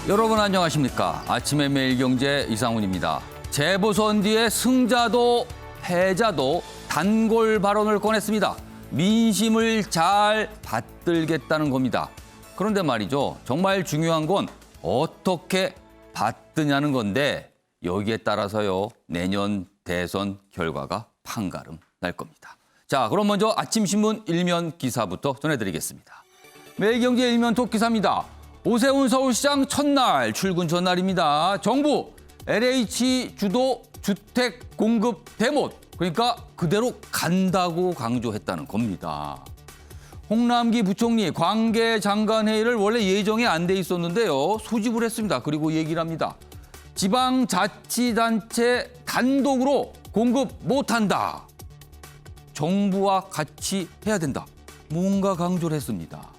여러분 안녕하십니까? 아침의 매일경제 이상훈입니다. 재보선 뒤에 승자도 패자도 단골 발언을 꺼냈습니다. 민심을 잘 받들겠다는 겁니다. 그런데 말이죠. 정말 중요한 건 어떻게 받드냐는 건데 여기에 따라서요. 내년 대선 결과가 판가름 날 겁니다. 자, 그럼 먼저 아침신문 일면 기사부터 전해드리겠습니다. 매일경제 일면 톱 기사입니다. 오세훈 서울시장 첫날 출근 전날입니다. 정부 LH 주도 주택 공급 대못, 그러니까 그대로 간다고 강조했다는 겁니다. 홍남기 부총리 관계장관회의를 원래 예정에 안 돼 있었는데요. 소집을 했습니다. 그리고 얘기를 합니다. 지방자치단체 단독으로 공급 못한다. 정부와 같이 해야 된다. 뭔가 강조를 했습니다.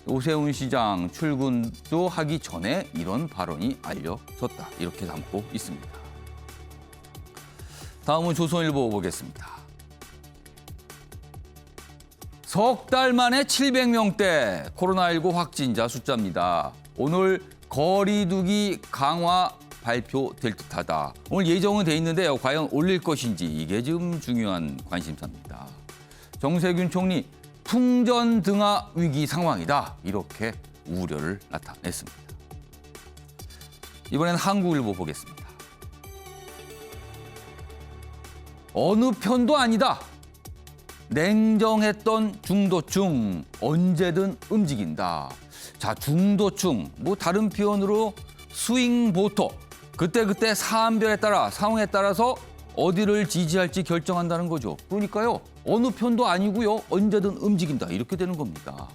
오세훈 시장 출근도 하기 전에 이런 발언이 알려졌다. 이렇게 담고 있습니다. 다음은 조선일보 보겠습니다. 석 달 만에 700명대 코로나19 확진자 숫자입니다. 오늘 거리두기 강화 발표될 듯하다. 오늘 예정은 돼 있는데요. 과연 올릴 것인지 이게 지금 중요한 관심사입니다. 정세균 총리 풍전등화 위기 상황이다. 이렇게 우려를 나타냈습니다. 이번엔 한국일보 보겠습니다. 어느 편도 아니다. 냉정했던 중도층 언제든 움직인다. 자, 중도층 뭐 다른 표현으로 스윙 보터. 그때 사안별에 따라 상황에 따라서 어디를 지지할지 결정한다는 거죠. 그러니까요. 어느 편도 아니고요. 언제든 움직인다. 이렇게 되는 겁니다.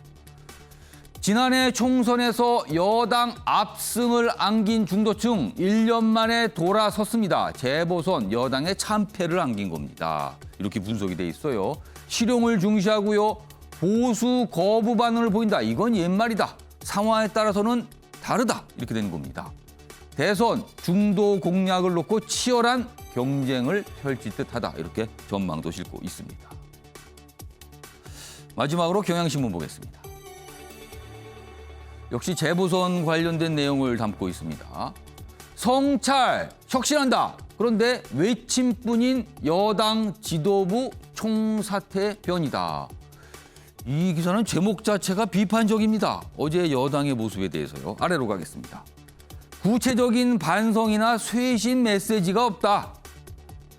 지난해 총선에서 여당 압승을 안긴 중도층 1년 만에 돌아섰습니다. 재보선 여당의 참패를 안긴 겁니다. 이렇게 분석이 돼 있어요. 실용을 중시하고요. 보수 거부 반응을 보인다. 이건 옛말이다. 상황에 따라서는 다르다. 이렇게 되는 겁니다. 대선 중도 공략을 놓고 치열한 경쟁을 펼칠 듯하다. 이렇게 전망도 싣고 있습니다. 마지막으로 경향신문 보겠습니다. 역시 재보선 관련된 내용을 담고 있습니다. 성찰, 혁신한다. 그런데 외침뿐인 여당 지도부 총사퇴 변이다. 이 기사는 제목 자체가 비판적입니다. 어제 여당의 모습에 대해서요. 아래로 가겠습니다. 구체적인 반성이나 쇄신 메시지가 없다.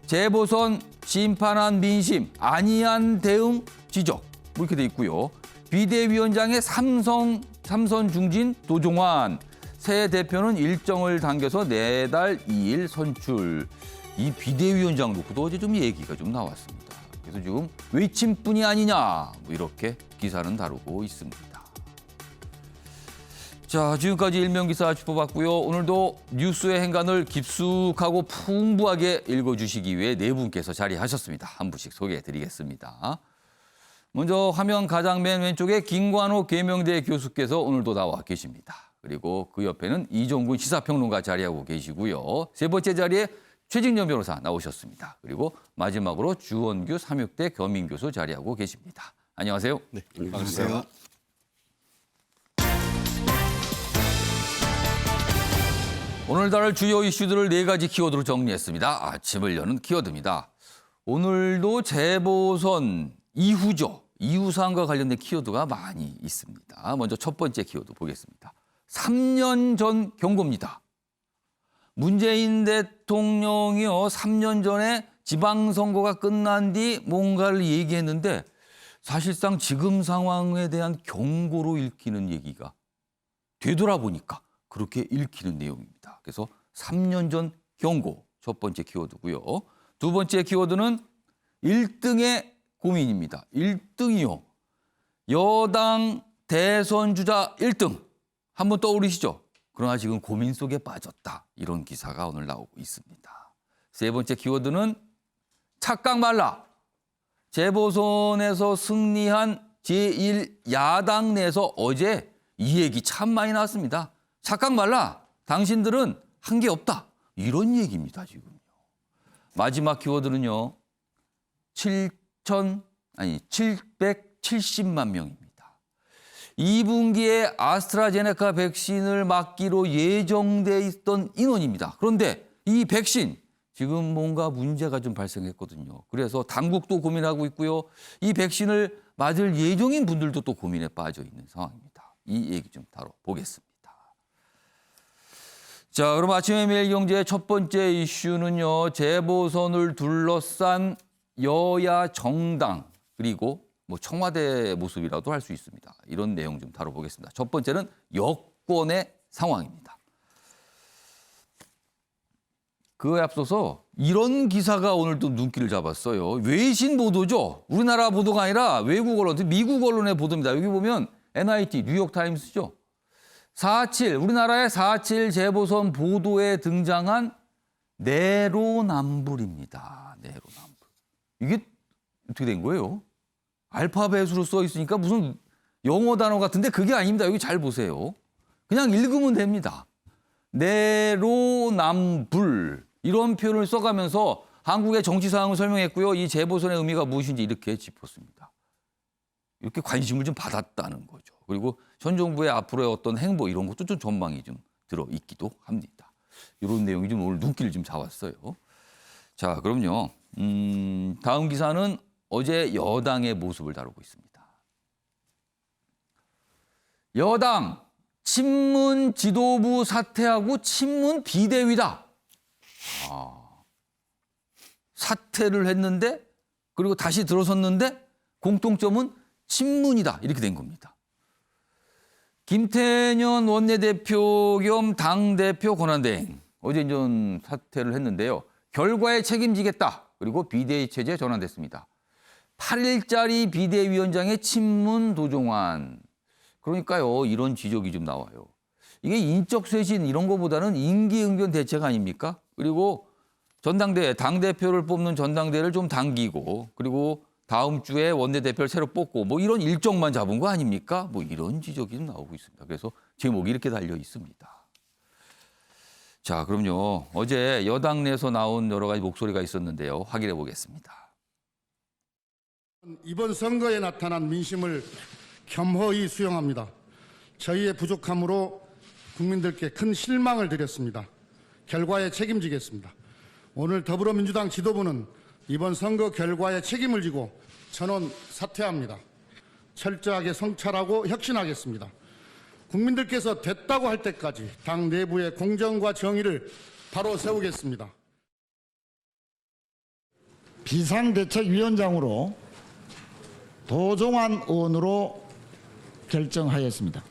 재보선 심판한 민심, 안이한 대응 지적. 이렇게 돼 있고요. 비대위원장의 삼선 중진 도종환. 새 대표는 일정을 당겨서 내달 2일 선출. 이 비대위원장 놓고도 어제 좀 얘기가 좀 나왔습니다. 그래서 지금 외침뿐이 아니냐. 이렇게 기사는 다루고 있습니다. 자, 지금까지 일면기사 짚어봤고요. 오늘도 뉴스의 행간을 깊숙하고 풍부하게 읽어주시기 위해 네 분께서 자리하셨습니다. 한 분씩 소개해드리겠습니다. 먼저 화면 가장 맨 왼쪽에 김관호 계명대 교수께서 오늘도 나와 계십니다. 그리고 그 옆에는 이종군 시사평론가 자리하고 계시고요. 세 번째 자리에 최진년 변호사 나오셨습니다. 그리고 마지막으로 주원규 삼육대 겸임교수 자리하고 계십니다. 안녕하세요. 네, 반갑습니다. 오늘 다룰 주요 이슈들을 네 가지 키워드로 정리했습니다. 아침을 여는 키워드입니다. 오늘도 재보선 이후죠. 이후 사항과 관련된 키워드가 많이 있습니다. 먼저 첫 번째 키워드 보겠습니다. 3년 전 경고입니다. 문재인 대통령이요, 3년 전에 지방선거가 끝난 뒤 뭔가를 얘기했는데 사실상 지금 상황에 대한 경고로 읽히는 얘기가 되돌아보니까 그렇게 읽히는 내용입니다. 그래서 3년 전 경고, 첫 번째 키워드고요. 두 번째 키워드는 1등의 고민입니다. 1등이요. 여당 대선 주자 1등. 한번 떠오르시죠? 그러나 지금 고민 속에 빠졌다. 이런 기사가 오늘 나오고 있습니다. 세 번째 키워드는 착각 말라. 재보선에서 승리한 제1야당 내에서 어제 이 얘기 참 많이 나왔습니다. 착각 말라. 당신들은 한 게 없다. 이런 얘기입니다, 지금요. 마지막 키워드는요. 770만 명입니다. 2분기에 아스트라제네카 백신을 맞기로 예정돼 있던 인원입니다. 그런데 이 백신 지금 뭔가 문제가 좀 발생했거든요. 그래서 당국도 고민하고 있고요. 이 백신을 맞을 예정인 분들도 또 고민에 빠져 있는 상황입니다. 이 얘기 좀 다뤄보겠습니다. 자, 그럼 아침의 매일경제의 첫 번째 이슈는요. 재보선을 둘러싼 여야 정당 그리고 뭐 청와대 모습이라도 할 수 있습니다. 이런 내용 좀 다뤄보겠습니다. 첫 번째는 여권의 상황입니다. 그에 앞서서 이런 기사가 오늘 또 눈길을 잡았어요. 외신 보도죠. 우리나라 보도가 아니라 외국 언론, 미국 언론의 보도입니다. 여기 보면 NIT, 뉴욕타임스죠. 4.7, 우리나라의 4.7 재보선 보도에 등장한 내로남불입니다. 내로남불. 이게 어떻게 된 거예요? 알파벳으로 써 있으니까 무슨 영어 단어 같은데 그게 아닙니다. 여기 잘 보세요. 그냥 읽으면 됩니다. 내로남불 이런 표현을 써가면서 한국의 정치 상황을 설명했고요. 이 재보선의 의미가 무엇인지 이렇게 짚었습니다. 이렇게 관심을 좀 받았다는 거죠. 그리고 현 정부의 앞으로의 어떤 행보 이런 것도 좀 전망이 좀 들어있기도 합니다. 이런 내용이 좀 오늘 눈길을 좀 잡았어요. 자, 그럼요. 다음 기사는 어제 여당의 모습을 다루고 있습니다. 여당 친문 지도부 사퇴하고 친문 비대위다. 사퇴를 했는데 그리고 다시 들어섰는데 공통점은 친문이다. 이렇게 된 겁니다. 김태년 원내대표 겸 당대표 권한대행 어제 인전 사퇴를 했는데요. 결과에 책임지겠다. 그리고 비대위 체제 전환됐습니다. 8일짜리 비대위원장의 친문 도종환. 그러니까요. 이런 지적이 좀 나와요. 이게 인적 쇄신 이런 거보다는 임기응변 대책 아닙니까? 그리고 전당대회, 당대표를 뽑는 전당대회를 좀 당기고 그리고 다음 주에 원내대표를 새로 뽑고 뭐 이런 일정만 잡은 거 아닙니까? 뭐 이런 지적이 좀 나오고 있습니다. 그래서 제목이 이렇게 달려 있습니다. 자, 그럼요. 어제 여당 내에서 나온 여러 가지 목소리가 있었는데요. 확인해 보겠습니다. 이번 선거에 나타난 민심을 겸허히 수용합니다. 저희의 부족함으로 국민들께 큰 실망을 드렸습니다. 결과에 책임지겠습니다. 오늘 더불어민주당 지도부는 이번 선거 결과에 책임을 지고 전원 사퇴합니다. 철저하게 성찰하고 혁신하겠습니다. 국민들께서 됐다고 할 때까지 당 내부의 공정과 정의를 바로 세우겠습니다. 비상대책위원장으로 도종환 의원으로 결정하였습니다.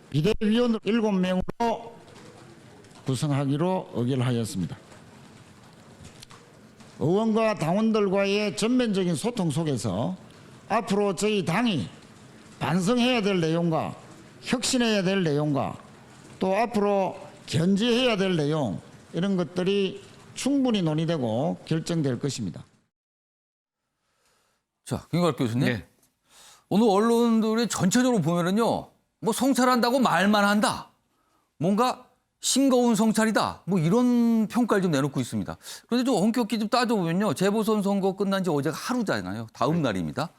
비대위원을 7명으로 구성하기로 의결하였습니다. 의원과 당원들과의 전면적인 소통 속에서 앞으로 저희 당이 반성해야 될 내용과 혁신해야 될 내용과 또 앞으로 견지해야 될 내용 이런 것들이 충분히 논의되고 결정될 것입니다. 자, 김광석 교수님. 네. 오늘 언론들이 전체적으로 보면은요, 뭐 성찰한다고 말만 한다. 뭔가 싱거운 성찰이다. 뭐 이런 평가를 좀 내놓고 있습니다. 그런데 좀 엄격히 좀 따져보면요. 재보선 선거 끝난 지 어제가 하루잖아요. 다음 날입니다.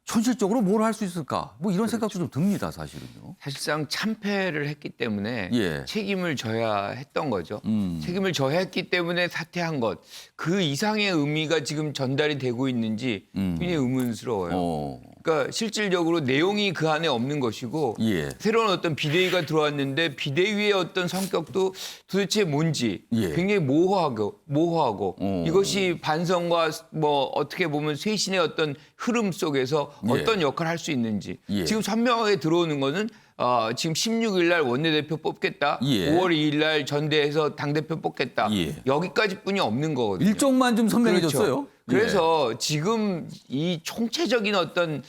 현실적으로 뭘 할 수 있을까? 뭐 이런 생각도 좀 듭니다, 사실은요. 사실상 참패를 했기 때문에 예. 책임을 져야 했던 거죠. 책임을 져야 했기 때문에 사퇴한 것. 그 이상의 의미가 지금 전달이 되고 있는지 굉장히 의문스러워요. 그러니까 실질적으로 내용이 그 안에 없는 것이고 예. 새로운 어떤 비대위가 들어왔는데 비대위의 어떤 성격도 도대체 뭔지 예. 굉장히 모호하고 이것이 반성과 뭐 어떻게 보면 쇄신의 어떤 흐름 속에서 예. 어떤 역할을 할 수 있는지 예. 지금 선명하게 들어오는 거는 지금 16일 날 원내대표 뽑겠다. 예. 5월 2일 날 전대에서 당대표 뽑겠다. 예. 여기까지뿐이 없는 거거든요. 일정만 좀 선명해졌어요. 그렇죠. 그래서 지금 이 총체적인 어떤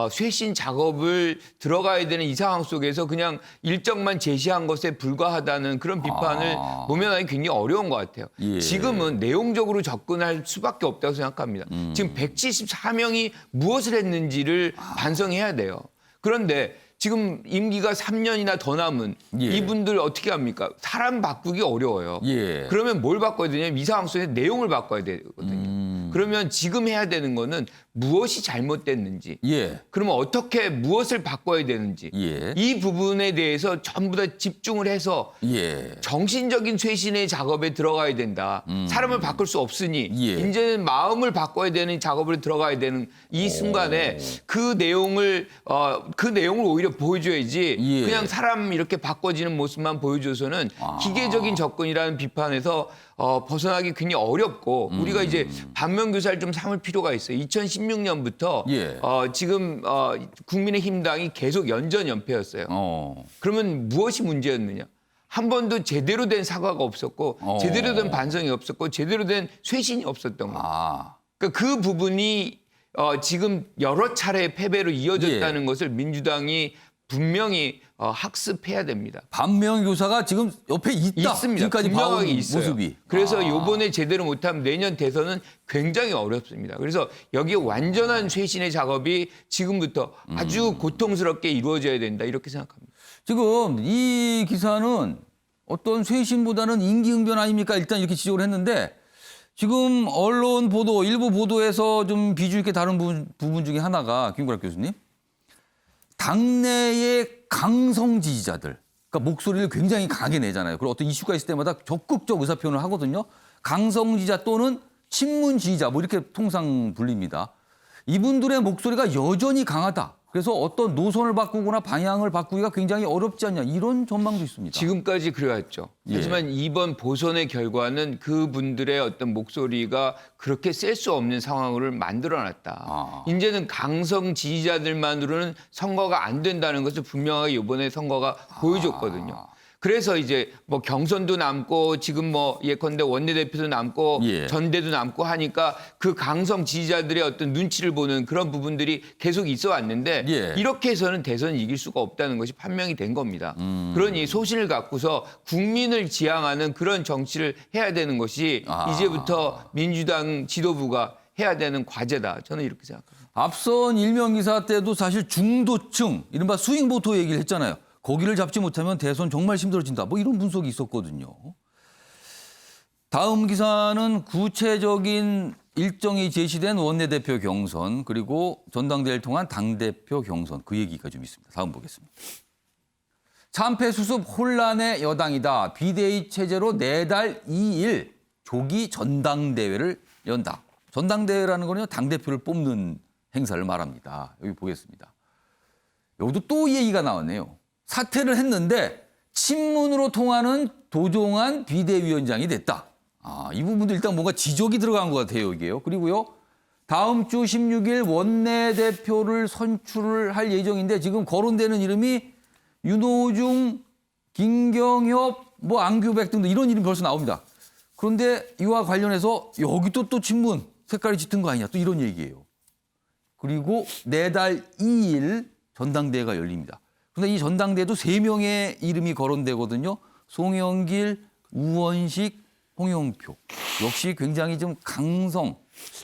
쇄신 작업을 들어가야 되는 이 상황 속에서 그냥 일정만 제시한 것에 불과하다는 그런 비판을 모면하기 굉장히 어려운 것 같아요. 예. 지금은 내용적으로 접근할 수밖에 없다고 생각합니다. 지금 174명이 무엇을 했는지를 반성해야 돼요. 그런데 지금 임기가 3년이나 더 남은 예. 이분들 어떻게 합니까? 사람 바꾸기 어려워요. 예. 그러면 뭘 바꿔야 되냐면 이 상황 속에 내용을 바꿔야 되거든요. 그러면 지금 해야 되는 거는 무엇이 잘못됐는지, 예. 그러면 어떻게 무엇을 바꿔야 되는지 예. 이 부분에 대해서 전부 다 집중을 해서 예. 정신적인 쇄신의 작업에 들어가야 된다. 사람을 바꿀 수 없으니 예. 이제는 마음을 바꿔야 되는 작업을 들어가야 되는 이 순간에 그 내용을 오히려 보여줘야지 예. 그냥 사람 이렇게 바꿔지는 모습만 보여줘서는 기계적인 접근이라는 비판에서 벗어나기 굉장히 어렵고 우리가 이제 반면교사를 좀 삼을 필요가 있어요. 2016년부터 예. 지금 국민의힘당이 계속 연전연패였어요. 그러면 무엇이 문제였느냐? 한 번도 제대로 된 사과가 없었고 제대로 된 반성이 없었고 제대로 된 쇄신이 없었던 거예요. 그러니까 그 부분이 지금 여러 차례 패배로 이어졌다는 것을 민주당이 분명히 학습해야 됩니다. 반면교사가 지금 옆에 있다. 있습니다. 지금까지 분명하게 봐온 있어요. 모습이. 그래서 이번에 제대로 못하면 내년 대선은 굉장히 어렵습니다. 그래서 여기에 완전한 쇄신의 작업이 지금부터 아주 고통스럽게 이루어져야 된다 이렇게 생각합니다. 지금 이 기사는 어떤 쇄신보다는 임기응변 아닙니까? 일단 이렇게 지적을 했는데 지금 언론 보도, 일부 보도에서 좀 비중 있게 다룬 부분 중에 하나가 김구락 교수님. 당내의 강성 지지자들, 그러니까 목소리를 굉장히 강하게 내잖아요. 그리고 어떤 이슈가 있을 때마다 적극적 의사표현을 하거든요. 강성 지지자 또는 친문 지지자 뭐 이렇게 통상 불립니다. 이분들의 목소리가 여전히 강하다. 그래서 어떤 노선을 바꾸거나 방향을 바꾸기가 굉장히 어렵지 않냐 이런 전망도 있습니다. 지금까지 그래왔죠. 하지만 이번 보선의 결과는 그분들의 어떤 목소리가 그렇게 셀 수 없는 상황을 만들어놨다. 이제는 강성 지지자들만으로는 선거가 안 된다는 것을 분명하게 이번에 선거가 보여줬거든요. 그래서 이제 뭐 경선도 남고 지금 뭐 예컨대 원내대표도 남고 예. 전대도 남고 하니까 그 강성 지지자들의 어떤 눈치를 보는 그런 부분들이 계속 있어 왔는데 예. 이렇게 해서는 대선을 이길 수가 없다는 것이 판명이 된 겁니다. 그러니 소신을 갖고서 국민을 지향하는 그런 정치를 해야 되는 것이 이제부터 민주당 지도부가 해야 되는 과제다. 저는 이렇게 생각합니다. 앞선 일명 기사 때도 사실 중도층, 이른바 스윙보터 얘기를 했잖아요. 거기를 잡지 못하면 대선 정말 힘들어진다. 뭐 이런 분석이 있었거든요. 다음 기사는 구체적인 일정이 제시된 원내대표 경선 그리고 전당대회를 통한 당대표 경선 그 얘기가 좀 있습니다. 다음 보겠습니다. 참패 수습 혼란의 여당이다. 비대위 체제로 내달 2일 조기 전당대회를 연다. 전당대회라는 거는요. 당대표를 뽑는 행사를 말합니다. 여기 보겠습니다. 여기도 또 얘기가 나왔네요. 사퇴를 했는데 친문으로 통하는 도종환 비대위원장이 됐다. 이 부분도 일단 뭔가 지적이 들어간 것 같아요, 이게요. 그리고요, 다음 주 16일 원내대표를 선출을 할 예정인데 지금 거론되는 이름이 윤호중, 김경협, 뭐 안규백 등등 이런 이름이 벌써 나옵니다. 그런데 이와 관련해서 여기도 또 친문 색깔이 짙은 거 아니냐 또 이런 얘기예요. 그리고 내달 2일 전당대회가 열립니다. 그런데 이 전당대회도 3명의 이름이 거론되거든요. 송영길, 우원식, 홍영표. 역시 굉장히 좀 강성,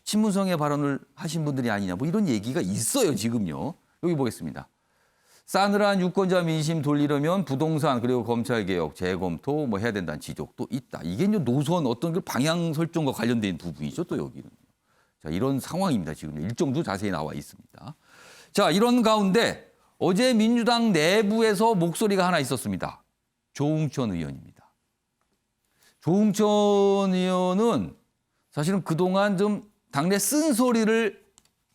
친문성의 발언을 하신 분들이 아니냐. 뭐 이런 얘기가 있어요, 지금요. 여기 보겠습니다. 싸늘한 유권자 민심 돌리려면 부동산 그리고 검찰개혁, 재검토 뭐 해야 된다는 지적도 있다. 이게 이제 노선 어떤 그 방향 설정과 관련된 부분이죠, 또 여기는. 자, 이런 상황입니다, 지금. 일정도 자세히 나와 있습니다. 자, 이런 가운데 어제 민주당 내부에서 목소리가 하나 있었습니다. 조응천 의원입니다. 조응천 의원은 사실은 그동안 좀 당내 쓴소리를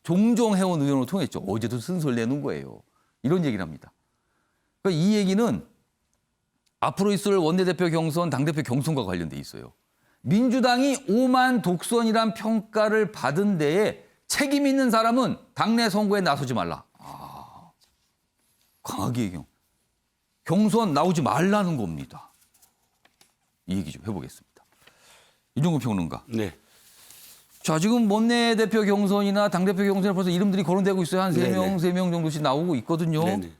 종종 해온 의원으로 통했죠. 어제도 쓴소리 내는 거예요. 이런 얘기를 합니다. 그러니까 이 얘기는 앞으로 있을 원내대표 경선, 당대표 경선과 관련돼 있어요. 민주당이 오만 독선이란 평가를 받은 데에 책임 있는 사람은 당내 선거에 나서지 말라. 강하게 얘기해요. 경선 나오지 말라는 겁니다. 이 얘기 좀 해보겠습니다. 이종근 평론가. 네. 자, 지금 원내대표 경선이나 당대표 경선에 벌써 이름들이 거론되고 있어요. 한 3명, 3명 정도씩 나오고 있거든요. 네네.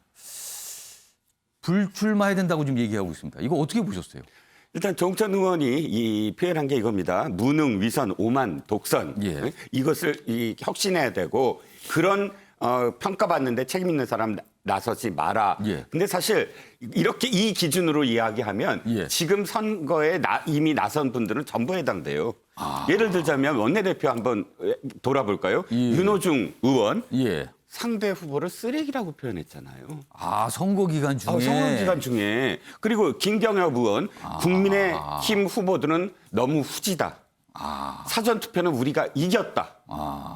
불출마해야 된다고 지금 얘기하고 있습니다. 이거 어떻게 보셨어요? 일단 정천 의원이 이 표현한 게 이겁니다. 무능, 위선, 오만, 독선. 예. 이것을 혁신해야 되고 그런 평가받는데 책임 있는 사람 나서지 마라. 예. 근데 사실 이렇게 이 기준으로 이야기하면 예. 지금 선거에 이미 나선 분들은 전부 해당돼요. 예를 들자면 원내대표 한번 돌아볼까요? 윤호중 의원 예. 상대 후보를 쓰레기라고 표현했잖아요. 아, 선거 기간 중에. 선거 기간 중에. 그리고 김경엽 의원 국민의힘 후보들은 너무 후지다. 사전투표는 우리가 이겼다.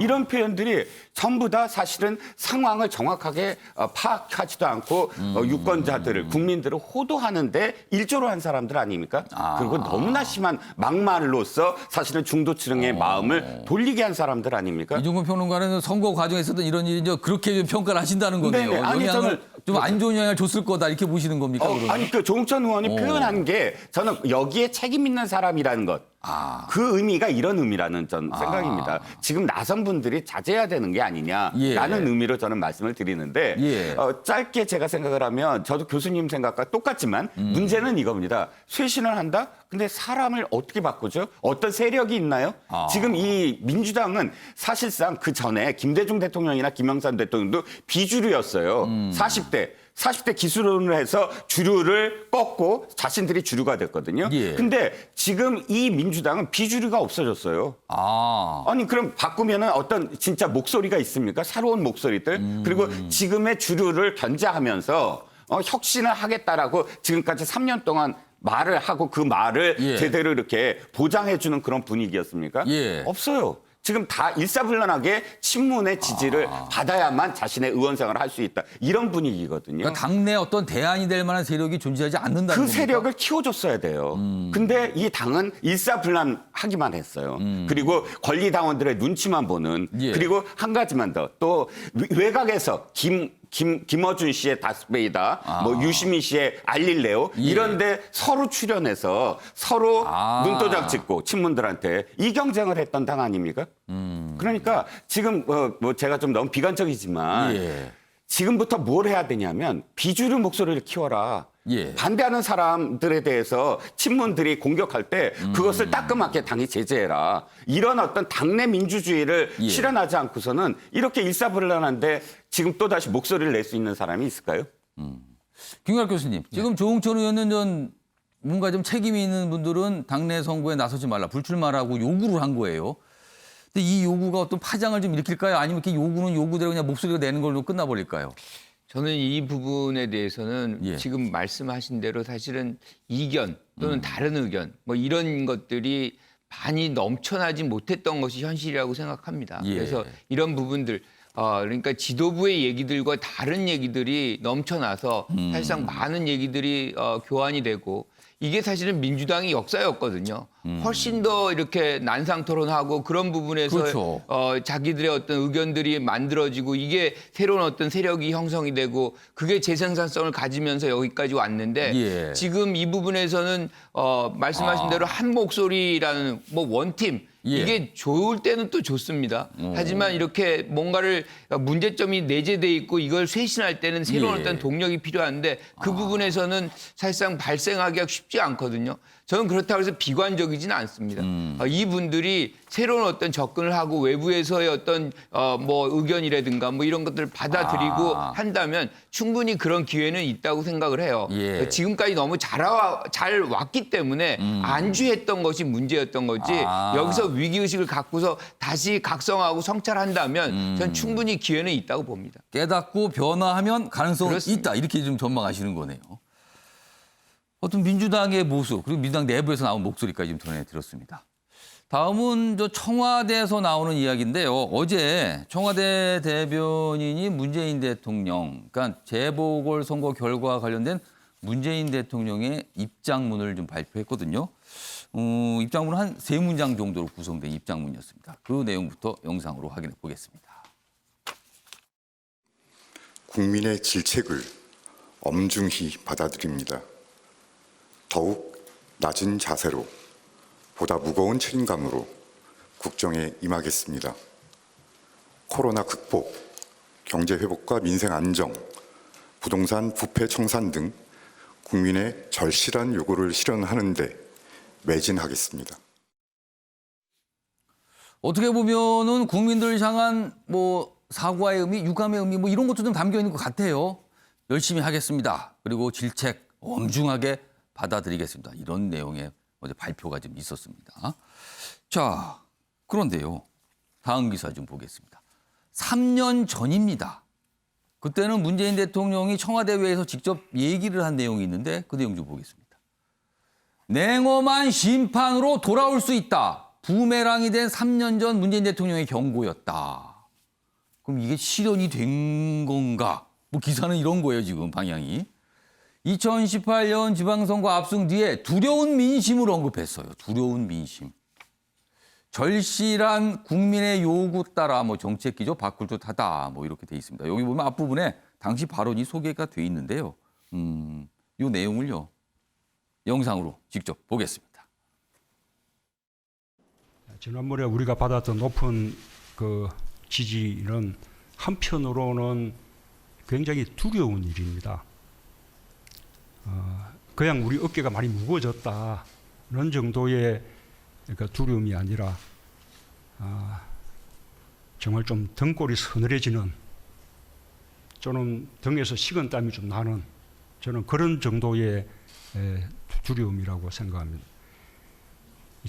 이런 표현들이 전부 다 사실은 상황을 정확하게 파악하지도 않고 유권자들을 국민들을 호도하는데 일조를 한 사람들 아닙니까? 그리고 너무나 심한 막말로서 사실은 중도층의 마음을 돌리게 한 사람들 아닙니까? 이종근 평론가는 선거 과정에 있었던 이런 일이 이제 그렇게 좀 평가를 하신다는 거네요. 네네. 아니, 영향을 저는 좀 안 좋은 영향을 줬을 거다 이렇게 보시는 겁니까? 그러면? 아니 그 조응천 의원이 표현한 게 저는 여기에 책임 있는 사람이라는 것. 그 의미가 이런 의미라는 전 생각입니다. 지금 나선 분들이 자제해야 되는 게 아니냐라는 예. 의미로 저는 말씀을 드리는데 예. 짧게 제가 생각을 하면 저도 교수님 생각과 똑같지만 문제는 이겁니다. 쇄신을 한다? 근데 사람을 어떻게 바꾸죠? 어떤 세력이 있나요? 지금 이 민주당은 사실상 그 전에 김대중 대통령이나 김영삼 대통령도 비주류였어요. 40대 기수론을 해서 주류를 꺾고 자신들이 주류가 됐거든요. 예. 근데 지금 이 민주당은 비주류가 없어졌어요. 아니 그럼 바꾸면은 어떤 진짜 목소리가 있습니까? 새로운 목소리들. 그리고 지금의 주류를 견제하면서 혁신을 하겠다라고 지금까지 3년 동안 말을 하고 그 말을 예. 제대로 이렇게 보장해주는 그런 분위기였습니까? 예. 없어요. 지금 다 일사불란하게 친문의 지지를 받아야만 자신의 의원 생활을 할 수 있다. 이런 분위기거든요. 그러니까 당내 어떤 대안이 될 만한 세력이 존재하지 않는다는 그 겁니까? 세력을 키워줬어야 돼요. 근데 이 당은 일사불란하기만 했어요. 그리고 권리당원들의 눈치만 보는. 예. 그리고 한 가지만 더. 또 외곽에서 김어준 씨의 다스베이다, 뭐 유시민 씨의 알릴레오 예. 이런데 서로 출연해서 서로 눈도장 찍고 친문들한테 이 경쟁을 했던 당 아닙니까? 그러니까 지금 뭐 제가 좀 너무 비관적이지만 예. 지금부터 뭘 해야 되냐면 비주류 목소리를 키워라. 예. 반대하는 사람들에 대해서 친문들이 공격할 때 그것을 따끔하게 당이 제재해라. 이런 어떤 당내 민주주의를 예. 실현하지 않고서는 이렇게 일사불란한데 지금 또다시 목소리를 낼 수 있는 사람이 있을까요? 김광학 교수님, 지금 조응천 의원은 전 뭔가 좀 책임이 있는 분들은 당내 선거에 나서지 말라, 불출마라고 요구를 한 거예요. 근데 이 요구가 어떤 파장을 좀 일으킬까요? 아니면 이렇게 요구는 요구대로 그냥 목소리가 내는 걸로 끝나버릴까요? 저는 이 부분에 대해서는 예. 지금 말씀하신 대로 사실은 이견 또는 다른 의견 뭐 이런 것들이 많이 넘쳐나지 못했던 것이 현실이라고 생각합니다. 예. 그래서 이런 부분들 그러니까 지도부의 얘기들과 다른 얘기들이 넘쳐나서 사실상 많은 얘기들이 교환이 되고 이게 사실은 민주당의 역사였거든요. 훨씬 더 이렇게 난상 토론하고 그런 부분에서 그렇죠. 자기들의 어떤 의견들이 만들어지고 이게 새로운 어떤 세력이 형성이 되고 그게 재생산성을 가지면서 여기까지 왔는데 예. 지금 이 부분에서는 말씀하신 대로 한 목소리라는 뭐 원팀 예. 이게 좋을 때는 또 좋습니다. 하지만 이렇게 뭔가를 문제점이 내재돼 있고 이걸 쇄신할 때는 새로운 예. 어떤 동력이 필요한데 그 부분에서는 사실상 발생하기가 쉽지 않거든요. 저는 그렇다고 해서 비관적이지는 않습니다. 이분들이 새로운 어떤 접근을 하고 외부에서의 어떤 뭐 의견이라든가 뭐 이런 것들을 받아들이고 한다면 충분히 그런 기회는 있다고 생각을 해요. 예. 지금까지 너무 잘 왔기 때문에 안주했던 것이 문제였던 거지 여기서 위기의식을 갖고서 다시 각성하고 성찰한다면 전 충분히 기회는 있다고 봅니다. 깨닫고 변화하면 가능성은 그렇습니다. 있다. 이렇게 좀 전망하시는 거네요. 어떤 민주당의 모습 그리고 민주당 내부에서 나온 목소리까지 좀 드러내 드렸습니다. 다음은 저 청와대에서 나오는 이야기인데요. 어제 청와대 대변인이 문재인 대통령, 그러니까 재보궐선거 결과와 관련된 문재인 대통령의 입장문을 좀 발표했거든요. 입장문은 한 3문장 정도로 구성된 입장문이었습니다. 그 내용부터 영상으로 확인해 보겠습니다. 국민의 질책을 엄중히 받아들입니다. 더욱 낮은 자세로 보다 무거운 책임감으로 국정에 임하겠습니다. 코로나 극복, 경제 회복과 민생 안정, 부동산 부패 청산 등 국민의 절실한 요구를 실현하는 데 매진하겠습니다. 어떻게 보면은 국민들 향한 뭐 사과의 의미, 유감의 의미 뭐 이런 것도 좀 담겨 있는 것 같아요. 열심히 하겠습니다. 그리고 질책 엄중하게 받아들이겠습니다. 이런 내용의 어제 발표가 좀 있었습니다. 자, 그런데요. 다음 기사 좀 보겠습니다. 3년 전입니다. 그때는 문재인 대통령이 청와대 회의에서 직접 얘기를 한 내용이 있는데 그 내용 좀 보겠습니다. 냉엄한 심판으로 돌아올 수 있다. 부메랑이 된 3년 전 문재인 대통령의 경고였다. 그럼 이게 실현이 된 건가? 뭐 기사는 이런 거예요, 지금 방향이. 2018년 지방선거 압승 뒤에 두려운 민심을 언급했어요. 두려운 민심. 절실한 국민의 요구 따라 뭐 정책 기조 바꿀 듯하다. 뭐 이렇게 돼 있습니다. 여기 보면 앞부분에 당시 발언이 소개가 돼 있는데요. 이 내용을요. 영상으로 직접 보겠습니다. 지난번에 우리가 받았던 높은 그 지지는 한편으로는 굉장히 두려운 일입니다. 그냥 우리 어깨가 많이 무거워졌다는 정도의 그러니까 두려움이 아니라 정말 좀 등골이 서늘해지는, 저는 등에서 식은땀이 좀 나는 저는 그런 정도의 두려움이라고 생각합니다.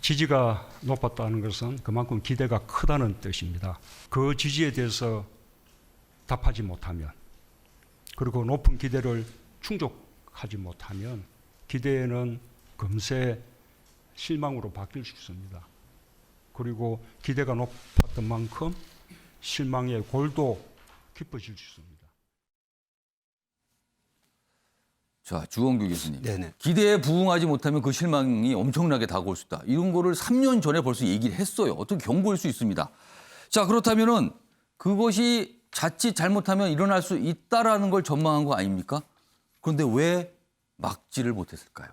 지지가 높았다는 것은 그만큼 기대가 크다는 뜻입니다. 그 지지에 대해서 답하지 못하면, 그리고 높은 기대를 충족하지 못하면 기대는 금세 실망으로 바뀔 수 있습니다. 그리고 기대가 높았던 만큼 실망의 골도 깊어질 수 있습니다. 자, 주원규 교수님. 네네. 기대에 부응하지 못하면 그 실망이 엄청나게 다가올 수 있다. 이런 거를 3년 전에 벌써 얘기를 했어요. 어떻게 경고할 수 있습니다. 자, 그렇다면은 그것이 자칫 잘못하면 일어날 수 있다라는 걸 전망한 거 아닙니까? 그런데 왜 막지를 못했을까요?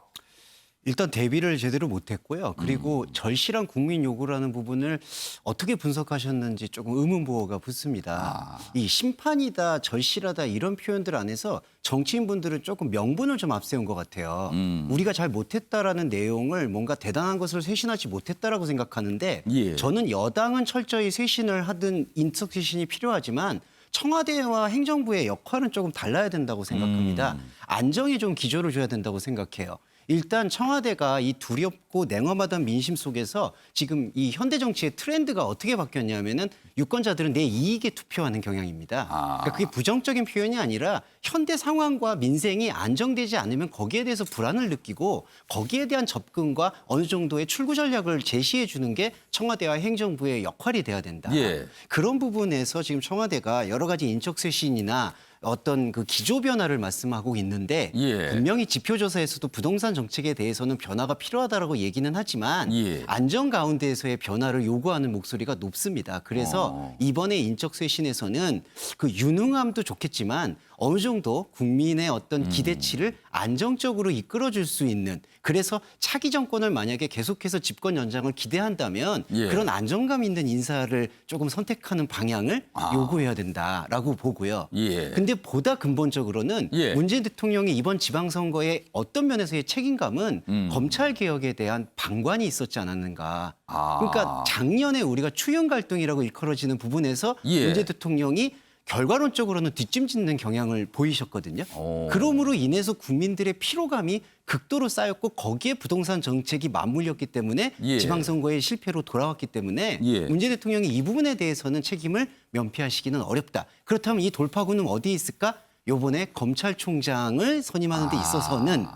일단 대비를 제대로 못했고요. 그리고 절실한 국민 요구라는 부분을 어떻게 분석하셨는지 조금 의문부호가 붙습니다. 이 심판이다, 절실하다 이런 표현들 안에서 정치인분들은 조금 명분을 좀 앞세운 것 같아요. 우리가 잘 못했다라는 내용을 뭔가 대단한 것을 쇄신하지 못했다라고 생각하는데 예. 저는 여당은 철저히 쇄신을 하든 인적 쇄신이 필요하지만 청와대와 행정부의 역할은 조금 달라야 된다고 생각합니다. 안정에 좀 기조를 줘야 된다고 생각해요. 일단 청와대가 이 두렵고 냉엄하던 민심 속에서 지금 이 현대 정치의 트렌드가 어떻게 바뀌었냐면은 유권자들은 내 이익에 투표하는 경향입니다. 그러니까 그게 부정적인 표현이 아니라 현대 상황과 민생이 안정되지 않으면 거기에 대해서 불안을 느끼고 거기에 대한 접근과 어느 정도의 출구 전략을 제시해 주는 게 청와대와 행정부의 역할이 돼야 된다. 예. 그런 부분에서 지금 청와대가 여러 가지 인적 쇄신이나 어떤 그 기조 변화를 말씀하고 있는데 예. 분명히 지표조사에서도 부동산 정책에 대해서는 변화가 필요하다라고 얘기는 하지만 예. 안정 가운데에서의 변화를 요구하는 목소리가 높습니다. 그래서 이번에 인적 쇄신에서는 그 유능함도 좋겠지만 어느 정도 국민의 어떤 기대치를 안정적으로 이끌어줄 수 있는, 그래서 차기 정권을 만약에 계속해서 집권 연장을 기대한다면 예. 그런 안정감 있는 인사를 조금 선택하는 방향을 요구해야 된다라고 보고요. 예. 근데 보다 근본적으로는 예. 문재인 대통령이 이번 지방선거에 어떤 면에서의 책임감은 검찰 개혁에 대한 방관이 있었지 않았는가. 그러니까 작년에 우리가 추경 갈등이라고 일컬어지는 부분에서 예. 문재인 대통령이 결과론적으로는 뒷짐짓는 경향을 보이셨거든요. 오. 그러므로 인해서 국민들의 피로감이 극도로 쌓였고 거기에 부동산 정책이 맞물렸기 때문에 예. 지방선거의 실패로 돌아왔기 때문에 예. 문재인 대통령이 이 부분에 대해서는 책임을 면피하시기는 어렵다. 그렇다면 이 돌파구는 어디에 있을까? 요번에 검찰총장을 선임하는 데 있어서는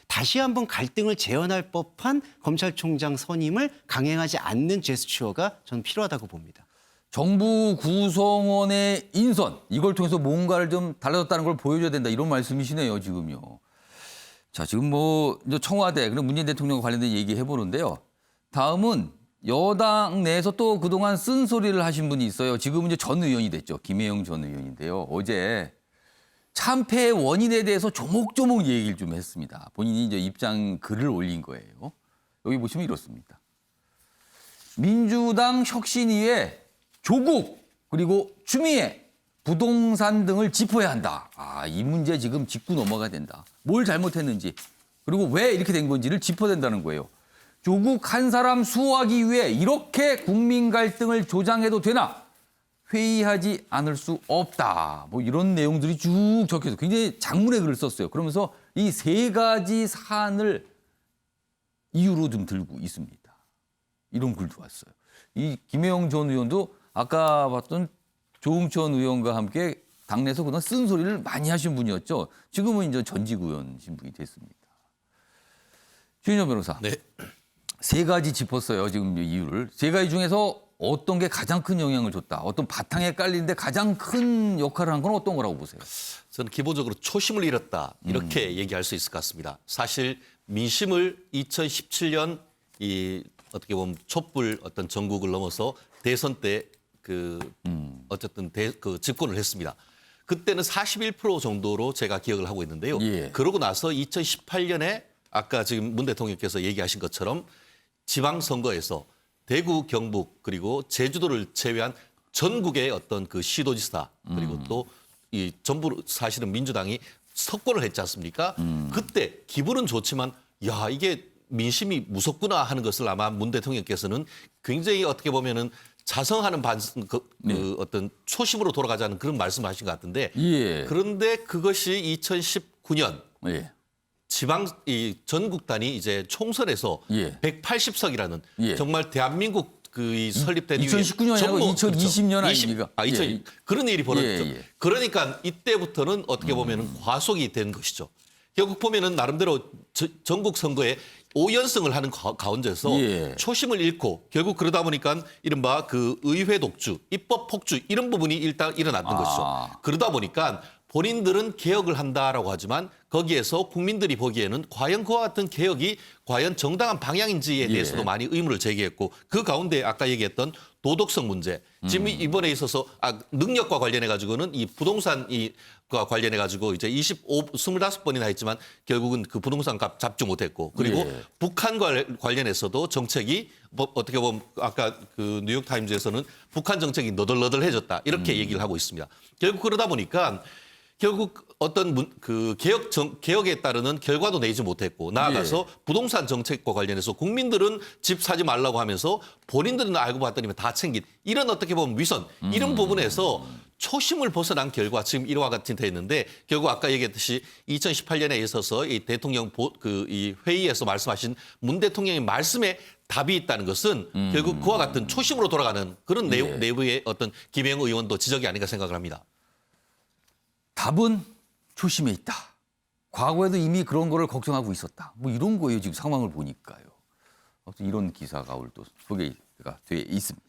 다시 한번 갈등을 재현할 법한 검찰총장 선임을 강행하지 않는 제스처가 저는 필요하다고 봅니다. 정부 구성원의 인선, 이걸 통해서 뭔가를 좀 달라졌다는 걸 보여줘야 된다. 이런 말씀이시네요, 지금요. 자, 지금 뭐 이제 청와대, 그리고 문재인 대통령과 관련된 얘기 해보는데요. 다음은 여당 내에서 또 그동안 쓴소리를 하신 분이 있어요. 지금은 이제 전 의원이 됐죠. 김혜영 전 의원인데요. 어제 참패의 원인에 대해서 조목조목 얘기를 좀 했습니다. 본인이 이제 입장 글을 올린 거예요. 여기 보시면 이렇습니다. 민주당 혁신위에 조국 그리고 추미애 부동산 등을 짚어야 한다. 이 문제 지금 짚고 넘어가야 된다. 뭘 잘못했는지 그리고 왜 이렇게 된 건지를 짚어야 된다는 거예요. 조국 한 사람 수호하기 위해 이렇게 국민 갈등을 조장해도 되나? 회의하지 않을 수 없다. 뭐 이런 내용들이 쭉 적혀서 굉장히 장문의 글을 썼어요. 그러면서 이 세 가지 사안을 이유로 좀 들고 있습니다. 이런 글도 왔어요. 이 김혜영 전 의원도 아까 봤던 조응천 의원과 함께 당내에서 그동안 쓴소리를 많이 하신 분이었죠. 지금은 이제 전직 의원 신분이 됐습니다. 최인영 변호사. 네. 세 가지 짚었어요. 지금 이유를. 세 가지 중에서 어떤 게 가장 큰 영향을 줬다. 어떤 바탕에 깔리는데 가장 큰 역할을 한 건 어떤 거라고 보세요? 저는 기본적으로 초심을 잃었다 이렇게 얘기할 수 있을 것 같습니다. 사실 민심을 2017년 이 어떻게 보면 촛불 어떤 전국을 넘어서 대선 때 그 어쨌든 그 집권을 했습니다. 그때는 41% 정도로 제가 기억을 하고 있는데요. 예. 그러고 나서 2018년에 아까 지금 문 대통령께서 얘기하신 것처럼 지방선거에서 대구, 경북 그리고 제주도를 제외한 전국의 어떤 그 시도지사 그리고 또 이 전부 사실은 민주당이 석권을 했지 않습니까? 그때 기분은 좋지만 야 이게 민심이 무섭구나 하는 것을 아마 문 대통령께서는 굉장히 어떻게 보면은 자성하는 그 어떤 초심으로 돌아가자는 그런 말씀을 하신 것 같은데 예. 그런데 그것이 2019년 예. 지방 이 전국단이 이제 총선에서 예. 180석이라는 예. 정말 대한민국 그 이 설립된 이후에 2019년이 아니고 2020년 아닙니까? 예. 그런 일이 벌어졌죠. 예, 예. 그러니까 이때부터는 어떻게 보면은 과속이 된 것이죠. 결국 보면은 나름대로 전국 선거에 5연승을 하는 가운데서 예. 초심을 잃고 결국 그러다 보니까 이른바 그 의회 독주, 입법 폭주 이런 부분이 일단 일어났던 것이죠. 그러다 보니까 본인들은 개혁을 한다라고 하지만 거기에서 국민들이 보기에는 과연 그와 같은 개혁이 과연 정당한 방향인지에 대해서도 많이 의문을 제기했고 그 가운데 아까 얘기했던 도덕성 문제 지금 이번에 있어서 능력과 관련해 가지고는 이 부동산 과 관련해 가지고 이제 25번이나 했지만 결국은 그 부동산 값 잡지 못했고 그리고 예. 북한과 관련해서도 정책이 뭐 어떻게 보면 아까 그 뉴욕 타임즈에서는 북한 정책이 너덜너덜해졌다 이렇게 얘기를 하고 있습니다. 결국 그러다 보니까 결국 어떤 그 개혁에 따르는 결과도 내지 못했고 나아가서 부동산 정책과 관련해서 국민들은 집 사지 말라고 하면서 본인들은 알고 봤더니 다 챙긴 이런 어떻게 보면 위선 이런 부분에서 초심을 벗어난 결과 지금 이와 같은 데 있는데 결국 아까 얘기했듯이 2018년에 있어서 이 대통령 이 회의에서 말씀하신 문 대통령의 말씀에 답이 있다는 것은 결국 그와 같은 초심으로 돌아가는 그런 내부의 어떤 김혜영 의원도 지적이 아닌가 생각을 합니다. 답은 초심에 있다. 과거에도 이미 그런 거를 걱정하고 있었다. 뭐 이런 거예요. 지금 상황을 보니까요. 아무튼 이런 기사가 오늘 또 소개가 돼 있습니다.